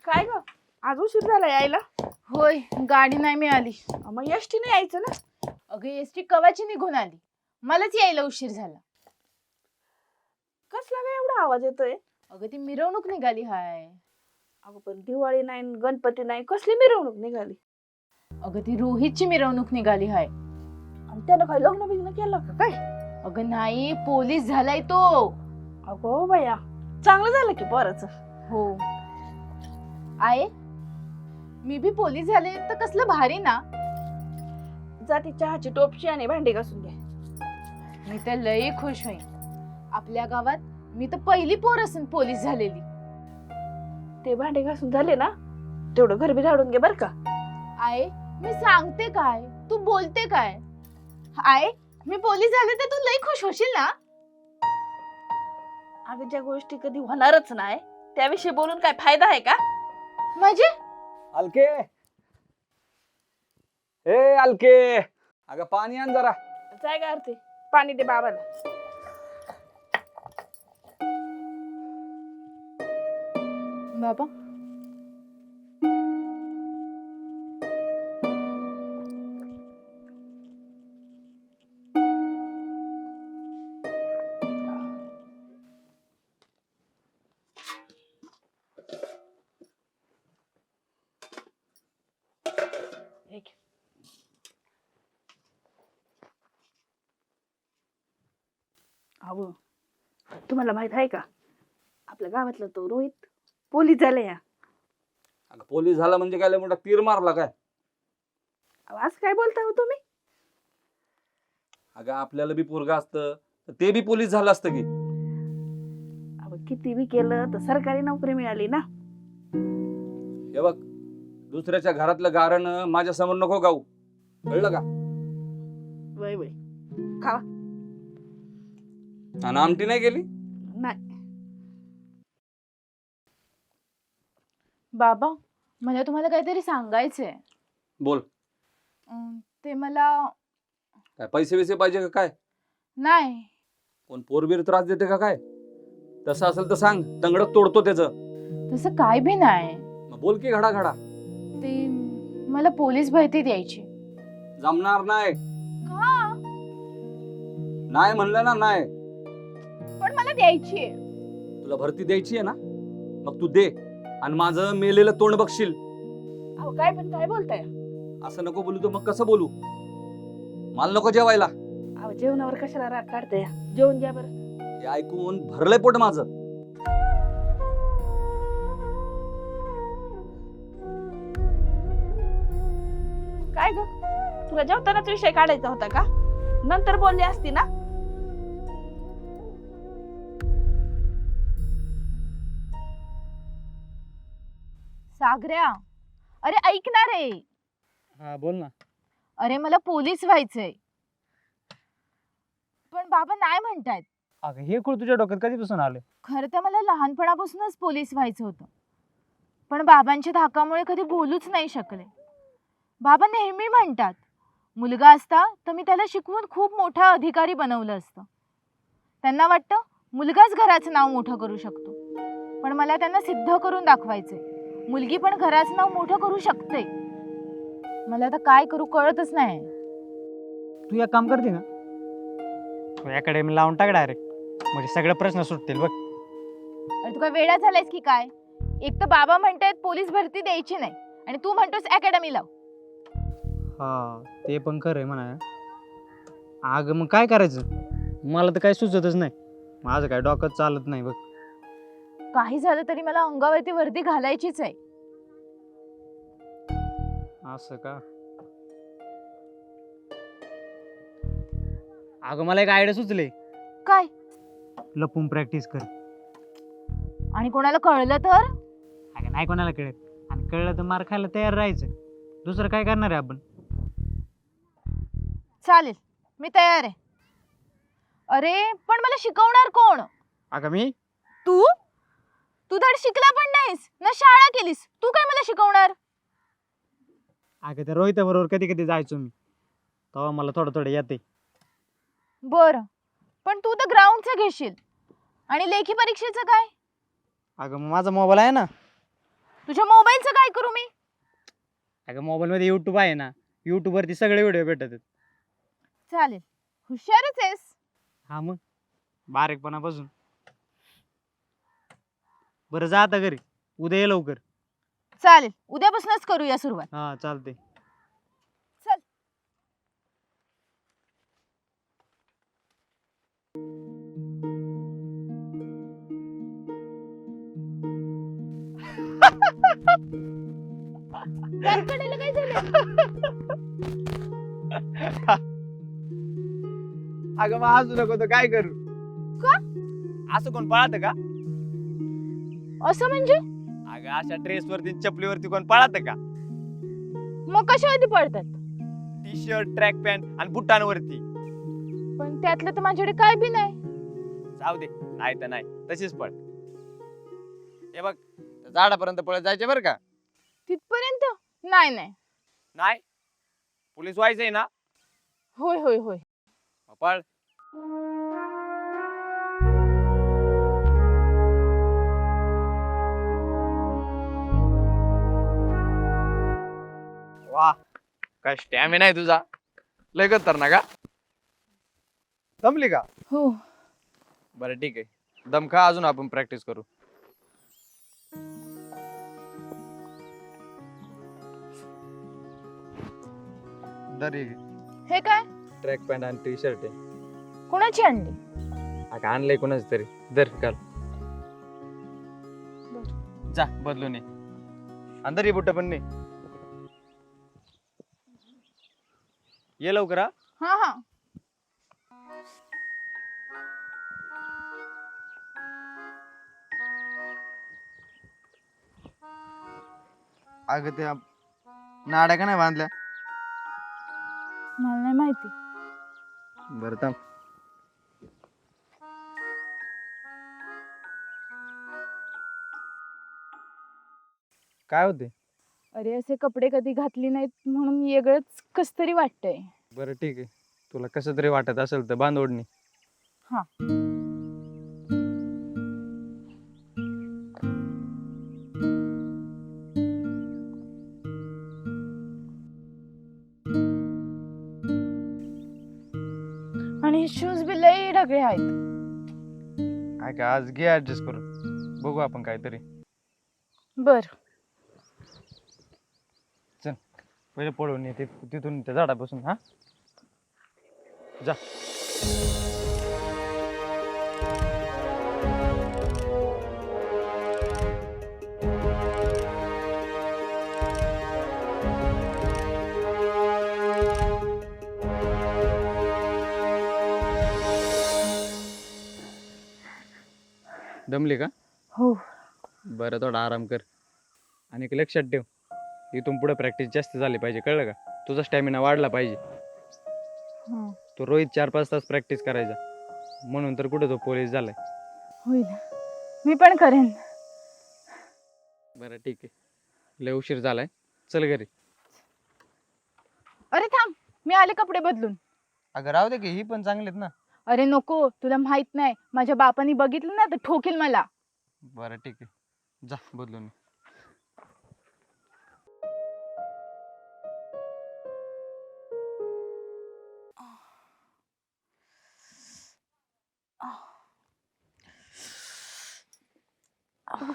काय ग आज उशीर झाला यायला? होय, गाडी नाही मिळाली. मग एसटी ने यायचं ना. अगं एसटी कवाची निघून आली, मलाच यायला उशीर झाला. कसला काय एवढा आवाज येतोय? अगं ती मिरवणूक निघाली हाय. अगं पण दिवाळी नाही न गणपती नाही, कसली मिरवणूक निघाली? अगं ती रोहितची मिरवणूक निघाली हाय. आणि त्यानं काय लग्न बिग्न केलं का काय? अगं नाही, पोलीस झालाय तो. अगो बया, चांगलं झालं की पोराचं. हो आहे, मी बी पोलीस झाले तर कसलं भारी ना. जाती चहाची टोपची आणि भांडी घासून घे. मी तर लई खुश होईन. आपल्या गावात मी तर पहिली पोर असेल पोलीस झालेली. ते भांडी घासून झाले ना, तेवढं घर बी झाडून घे बर का. आहे, मी सांगते काय तू बोलते काय. आहे, मी पोलीस झाले तर तू लई खुश होशील ना. अगं ज्या गोष्टी कधी होणारच नाही त्याविषयी बोलून काय फायदा आहे का? म्हणजे अलके, ए अलके, अगं पाणी आण जरा. काय का अर्थे, पाणी दे बाबाला. बाबा एक अहो, तुम्हाला माहित आहे का आपल्या गावातला तो रोहित पोलीस झाले या. अगं पोलीस झाला म्हणजे काय लय मोठा तीर मारला काय? अहो, असं काय बोलता हो तुम्ही? अगं आपल्याला बी पोरगा असतं तर ते बी पोलीस झालं असतं की. अहो, किती बी केलं तर सरकारी नोकरी मिळाली ना. हे बघ, दुसऱ्याच्या घरातलं गारण माझ्या समोर नको गाऊ, कळलं का? वय वय खावा. आणि आमटी नाही गेली. नाही बाबा, मला तुम्हाला काहीतरी सांगायचंय. बोल. ते मला काय पैसे बिसे पाहिजे का काय? नाही. कोण पोरबीर त्रास देते का काय? तसं असेल तर सांग, तंगडच तोडतो त्याचं. तसं काय बी नाही. मग बोल की घडा घडा. ते मला पोलीस भरती द्यायची. जमणार नाही. का? नाही म्हणलं ना, नाही. पण मला द्यायची. तुला भरती द्यायची आहे ना, मग तू दे आणि माझं मेलेलं तोंड बघशील. अहो काय पण काय बोलताय? असं नको बोलू तर मग कसं बोलू? मला नको जेवायला. अहो जेवणावर कशाला राग काढताय? जेवून घ्या बरं. हे ऐकून भरलंय पोट माझं. काय ग, तुला जेवतानाच विषय काढायचा होता का? नंतर बोलली असती ना. सागऱ्या, अरे ऐक ना रे. हा बोल ना. अरे मला पोलीस व्हायचंय, पण बाबा नाही म्हणतायत. अगं हे कुळ तुझ्या डोक्यात कधीपासून आले? खरं तर मला लहानपणापासूनच पोलीस व्हायचं होतं, पण बाबांच्या धाकामुळे कधी बोलूच नाही शकले. बाबा नेहमी म्हणतात मुलगा असता तर मी त्याला शिकवून खूप मोठा अधिकारी बनवलं असतं. त्यांना वाटतं मुलगाच घराचं नाव मोठं करू शकतो, पण मला त्यांना सिद्ध करून दाखवायचंय मुलगी पण घराचं नाव मोठं करू शकते. मला आता काय करू कळतच नाही. तू एक काम करते ना, तू अकॅडमी लावून टाक डायरेक्ट, म्हणजे सगळे प्रश्न सुटतील बघ. अरे तू काय वेडा झालायस की काय? एक तर बाबा म्हणतायत पोलीस भरती द्यायची नाही आणि तू म्हणतोस अकॅडमी लाव. हा ते पण खरंय म्हणा. अगं मग काय करायचं, मला तर काही सुचतच नाही. माझं काय डोकं चालत नाही बघ. काही झालं तरी मला अंगावरती वर्दी घालायचीच आहे. असं का? अगं मला एक आयडिया सुचले. काय? लपून प्रॅक्टिस कर. आणि कोणाला कळलं तर? अगं नाही कोणाला कळत, आणि कळलं तर मार खायला तयार राहायचं. दुसरं काय करणार आहे आपण? चालेल, मी तयार आहे. अरे पण मला शिकवणार कोण? अगं मी. तू तू धड शिकला पण नाहीस ना शाळा केलीस, तू काय मला शिकवणार? अगं त्या रोहिता बरोबर कधी कधी जायचो मी, तेव्हा मला थोडं थोडं येते. बरं, पण तू तर ग्राउंडचं घेशील आणि लेखी परीक्षेचं काय? अगं मग माझा मोबाईल आहे ना, तुझ्या मोबाईलचं काय करू मी? अगं मोबाईलमध्ये यूट्यूब आहे ना, यूट्यूबवरती सगळे व्हिडिओ भेटत आहेत. चालेल, हुशारच आहेस. हा मग बारीकपणापासून. बरं जा आता घरी, उद्या ये लवकर. चालेल, उद्यापासूनच करूया सुरुवात. हा चालते. चल. कारखान्याला काय झालं? अगं मग हसू नको तर काय करू? का? असं कोण पळत का? असं म्हणजे? अगं अशा ड्रेसवरती चपलीवरती कोण पळत का? मग कशावरती पडतात? टी शर्ट, ट्रॅक पॅन्ट आणि बुटांवरती. पण त्यातलं तर माझ्याकडे काय बी नाही. जाऊ दे, नाही तर नाही, तशीच पळ. हे बघ, झाडापर्यंत पळत जायचे बरं का? तिथपर्यंत? नाही नाही. नाही, पोलीस व्हायचंय ना? होय होय होय. पळ. वा, काय स्टॅमिना आहे तुझा. लय खतरनाक का? दमली का? हो. बरं ठीक आहे, दम खा, अजून आपण प्रॅक्टिस करू. दरी हे काय? ट्रॅक पॅन्ट आणि टी शर्ट आहे. कोणाची आणली? आता आणलंय कोणाच तरी. दर काल जा बदलून ये. अंदर बुट पण नाही. ये लवकर हा. हा हा. अगं त्या नाड्या का नाही बांधल्या? मला नाही माहिती. बरं थांब. काय होते? अरे असे कपडे कधी घातली नाहीत म्हणून वेगळंच कस तरी वाटतंय. बरं ठीक आहे, तुला कसं तरी वाटत असेल तर बांध ओढणी. हा. आणि शूज बी लई ढगळे आहेत. काय का आज घे ऍडजस्ट करून, बघू आपण काहीतरी. बर. चल पहिले पळून येते तिथून त्या झाडापासून. हा जा. दमली का? हो. बरं थोडा आराम कर. आणि एक लक्षात ठेव, इथून पुढे प्रॅक्टिस जास्त झाली पाहिजे, कळलं का? तुझा स्टॅमिना वाढला पाहिजे. तो रोहित 4-5 तास प्रॅक्टिस करायचा, म्हणून तर कुठे तो पोलीस झालाय. होईल, मी पण करेन. बरं ठीक आहे, लय उशीर झालाय, चल घरी. अरे थांब, मी आले कपडे बदलून. अगं राहू दे की, ही पण चांगलीत ना. अरे नको, तुला माहित नाही, माझ्या बापानी बघितलं ना तर ठोकेल मला. बरं ठीक आहे, जा बदलून ये.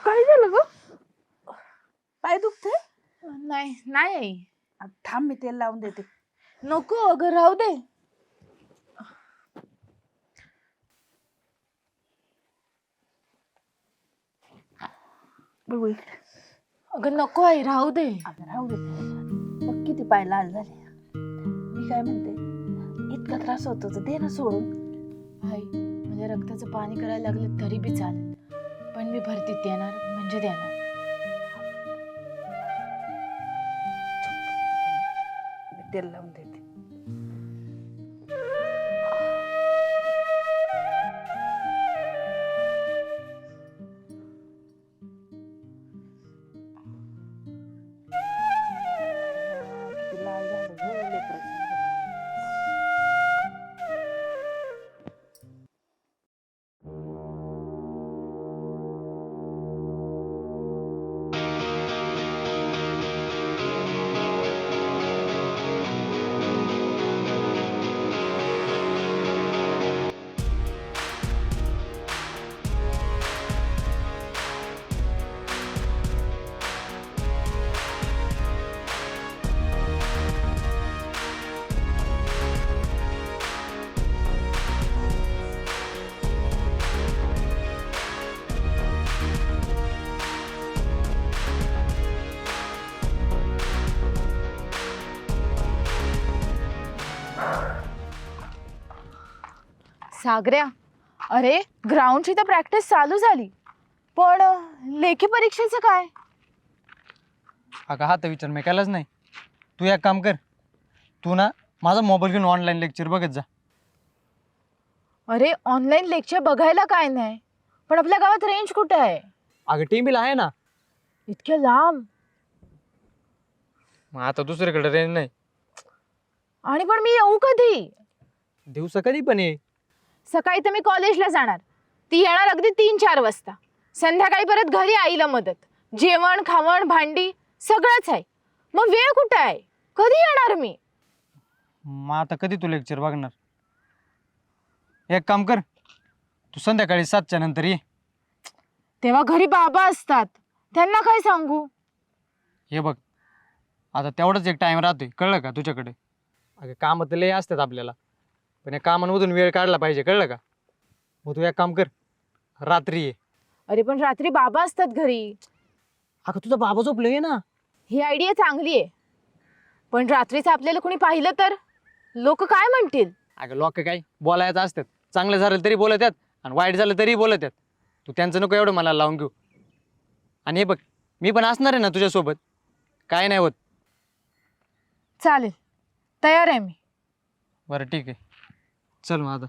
काय झालं ग? पाय दुखते? नाही नाही आई. थांब, मी तेल लावून देते. नको अगं, राहू दे. बघू इकडे. अगं नको आई, राहू दे. अगं राहू दे. बघ किती पाय लाल झाले. मी काय म्हणते, इतका त्रास होतो तर दे ना सोडून. आई, म्हणजे रक्ताचं पाणी करायला लागलं तरी बी चालेल, पण मी भरतीत देणार म्हणजे देणार. मी तेल लावून देते. किती लाल झालं गं लेकराचं. सागऱ्या, अरे ग्राउंडची तर प्रॅक्टिस चालू झाली, पण लेखी परीक्षेचं काय? अगं हा तर विचार मी केलाच नाही. तू एक काम कर, तू ना माझा मोबाईल घेऊन ऑनलाईन लेक्चर बघत जा. अरे ऑनलाईन लेक्चर बघायला काय नाही, पण आपल्या गावात रेंज कुठे आहे? अगं टीव्हीला आहे ना. इतक्या लांब. मग आता दुसरीकडे रेंज नाही. आणि पण मी येऊ कधी? दिवसा कधी पण ये. सकाळी तर मी कॉलेजला जाणार, ती येणार अगदी 3-4 वाजता. संध्याकाळी परत घरी आईला मदत, जेवण खावण भांडी सगळंच आहे. मग वेळ कुठे आहे? कधी येणार मी? मग आता कधी तू लेक्चर बघणार? एक काम कर, तू संध्याकाळी 7च्या नंतर ये. तेव्हा घरी बाबा असतात, त्यांना काय सांगू? हे बघ, आता तेवढाच एक टाइम राहतोय, कळलं का तुझ्याकडे? अगं कामं तर लय असतात आपल्याला, पण या कामांमधून वेळ काढला पाहिजे, कळलं का? मग तू एक काम कर, रात्री ये. अरे पण रात्री बाबा असतात घरी. अगं तुझा बाबा झोपलोय ना. ही आयडिया चांगली आहे, पण रात्रीचं आपल्याला कोणी पाहिलं तर लोक काय म्हणतील? अगं लोक काय बोलायचं असतात, चांगलं झालं तरी बोलत आहेत आणि वाईट झालं तरी बोलत आहेत. तू त्यांचं नको एवढं मला लावून घेऊ. आणि हे बघ, मी पण असणार आहे ना तुझ्यासोबत, काय नाही होत. चालेल, तयार आहे मी. बरं ठीक आहे, चल मग आता.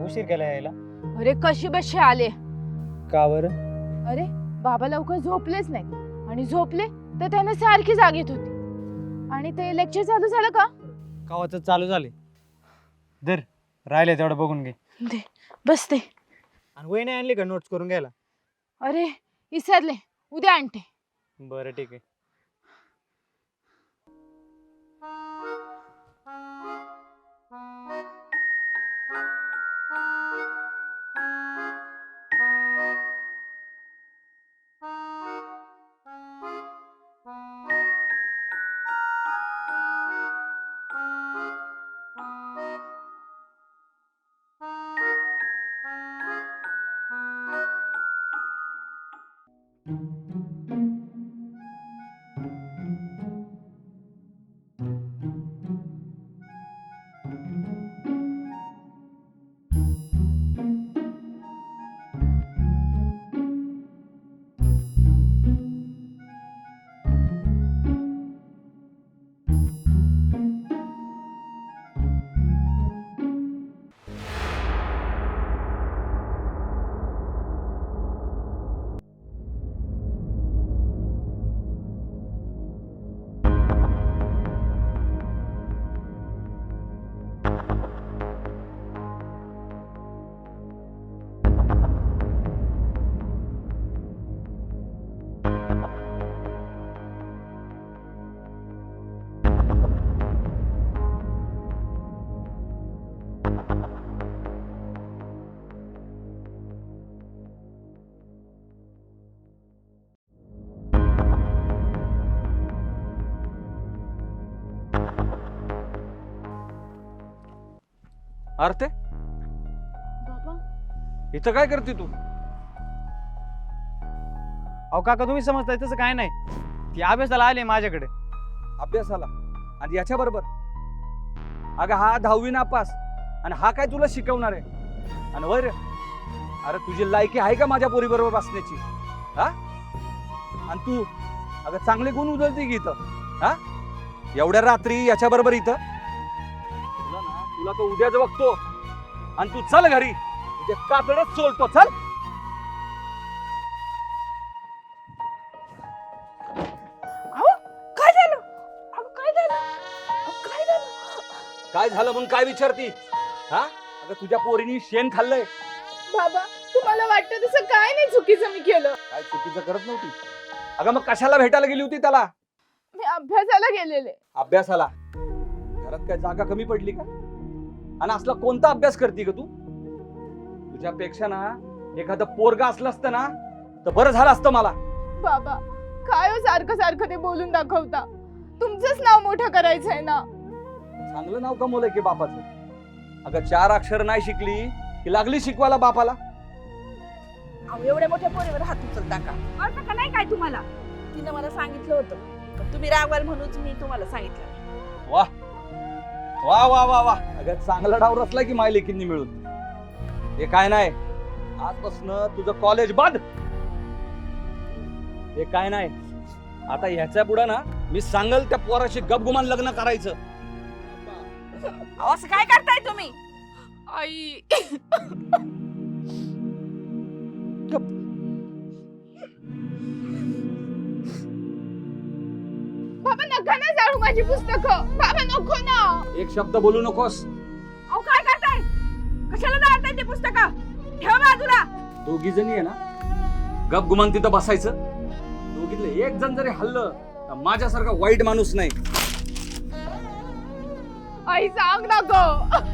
उशीर केला यायला? अरे कशी बशी आले. का बरं? अरे बाबा लवकर झोपलेच नाही, आणि झोपले तर त्यांना सारखी जागीत होती. आणि ते लेक्चर चालू झालं का? कावाचं चालू झाले. दर राहिले तेवढं बघून घे. दे, बसते. आणि वही नाही आणली का नोट्स करून घ्यायला? अरे विसरले, उद्या आणते. बरं ठीक आहे. आरते, बाबा इथं काय करते तू? अहो काका तुम्ही समजताय तसं काय नाही. ती अभ्यासाला आली माझ्याकडे. अभ्यासाला? आणि याच्या बरोबर? अगं हा 10वी नापास आणि हा काय तुला शिकवणार आहे? आणि वैर अरे तुझी लायकी आहे का माझ्या पोरीबरोबर बसण्याची? हा? आणि तू अगं चांगले गुण उधळते की इथं? हा? एवढ्या रात्री याच्या बरोबर इथं? तुला तो उद्याच बघतो. आणि तू चल घरी, तुझे कातडच सोलतो. चल. अहो काय झालं? अहो काय झालं? अहो, काय झालं? काय झालं म्हणून काय विचारती? हा? अगं तुझ्या पोरीनी शेण खाल्लंय. बाबा तुम्हाला वाटतं तसं काय नाही चुकीचं मी केलं. काय चुकीचं करत नव्हती. अगं मग कशाला भेटायला गेली होती त्याला? मी अभ्यासाला गेलेले. अभ्यासाला? घरात काय जागा कमी पडली का? आणि असला कोणता अभ्यास करते ग तू? तुझ्यापेक्षा ना एखादं पोरगा असलं असतं ना तर बरं झालं असतं मला. बाबा काय हो सारखं सारखं ते बोलून दाखवता. तुमचंच नाव मोठं करायचंय ना. चांगलं नाव कमवलंय की बापाचं. अगं 4 अक्षर नाही शिकली की लागली शिकवायला बापाला. अहो एवढ्या मोठ्या पोरीवर हात उचलता का? कळतं का नाही काय तुम्हाला? तिनं मला सांगितलं होतं, पण तुम्ही रागवाल म्हणूनच मी तुम्हाला सांगितलं. वा वा वा वा वा. अगं चांगला डाव रचला की माय लेकींनी मिळून. हे काय नाही, आजपासून तुझं कॉलेज बंद. हे काय नाही, आता ह्याच्या पुढे ना मी सांगल त्या पोराशी गपगुमान लग्न करायचं. अहो असं काय करताय तुम्ही? आई बाबा नका ना जाळू माझी पुस्तकं. बाबा नको ना. एक शब्द बोलू नकोस. अहो काय करताय? कशाला जाळताय ते पुस्तकं? ठेवा बाजूला. दोघी जणी आहे ना गपगुमान तिथं बसायचं. दोघीतलं एक जण जरी हल्लं तर माझ्यासारखा वाईट माणूस नाही. आई सांग ना ग.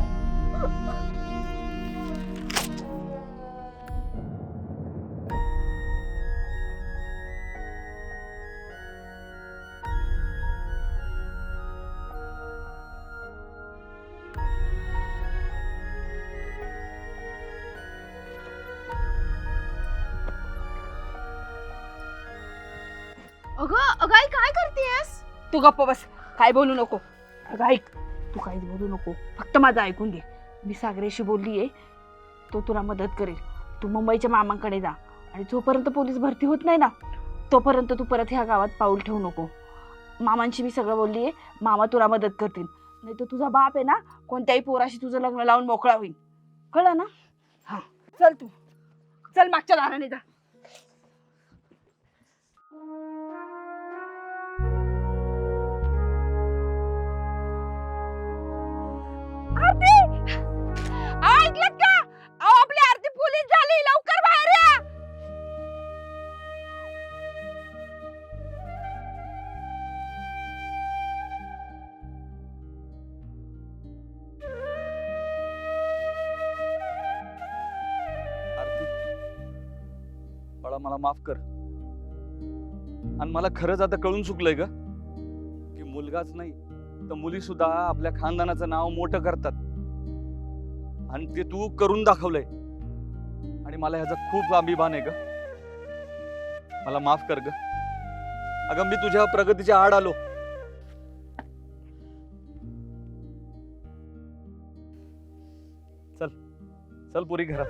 अगं अगं आई काय करतेस? तू गप्प बस, काय बोलू नको. अगं ऐक, तू काहीच बोलू नको, फक्त माझं ऐकून घे. मी सागरेशी बोललीये, तो तुला मदत करेल. तू मुंबईच्या मामांकडे जा आणि जोपर्यंत पोलीस भरती होत नाही ना तोपर्यंत तू परत ह्या गावात पाऊल ठेवू नको. मामांशी मी सगळं बोललीये, मामा तुला मदत करतील. नाही तर तुझा बाप आहे ना कोणत्याही पोराशी तुझं लग्न लावून मोकळा होईल. कळलं ना? हा चल, तू चल मागच्या दाराने जा. आरती ऐकलं का? अहो आपली आरती पोलीस झाली, लवकर बाहेर या. आरती बाळा मला माफ कर. आणि मला खरंच आता कळून चुकलंय ग की मुलगाच नाही तर मुली सुद्धा आपल्या खानदानाचं नाव मोठं करतात. आणि ते तू करून दाखवलंय आणि मला ह्याचा खूप अभिमान आहे ग. मला माफ कर ग. अगं मी तुझ्या प्रगतीच्या आड आलो. चल चल पुरी घरात.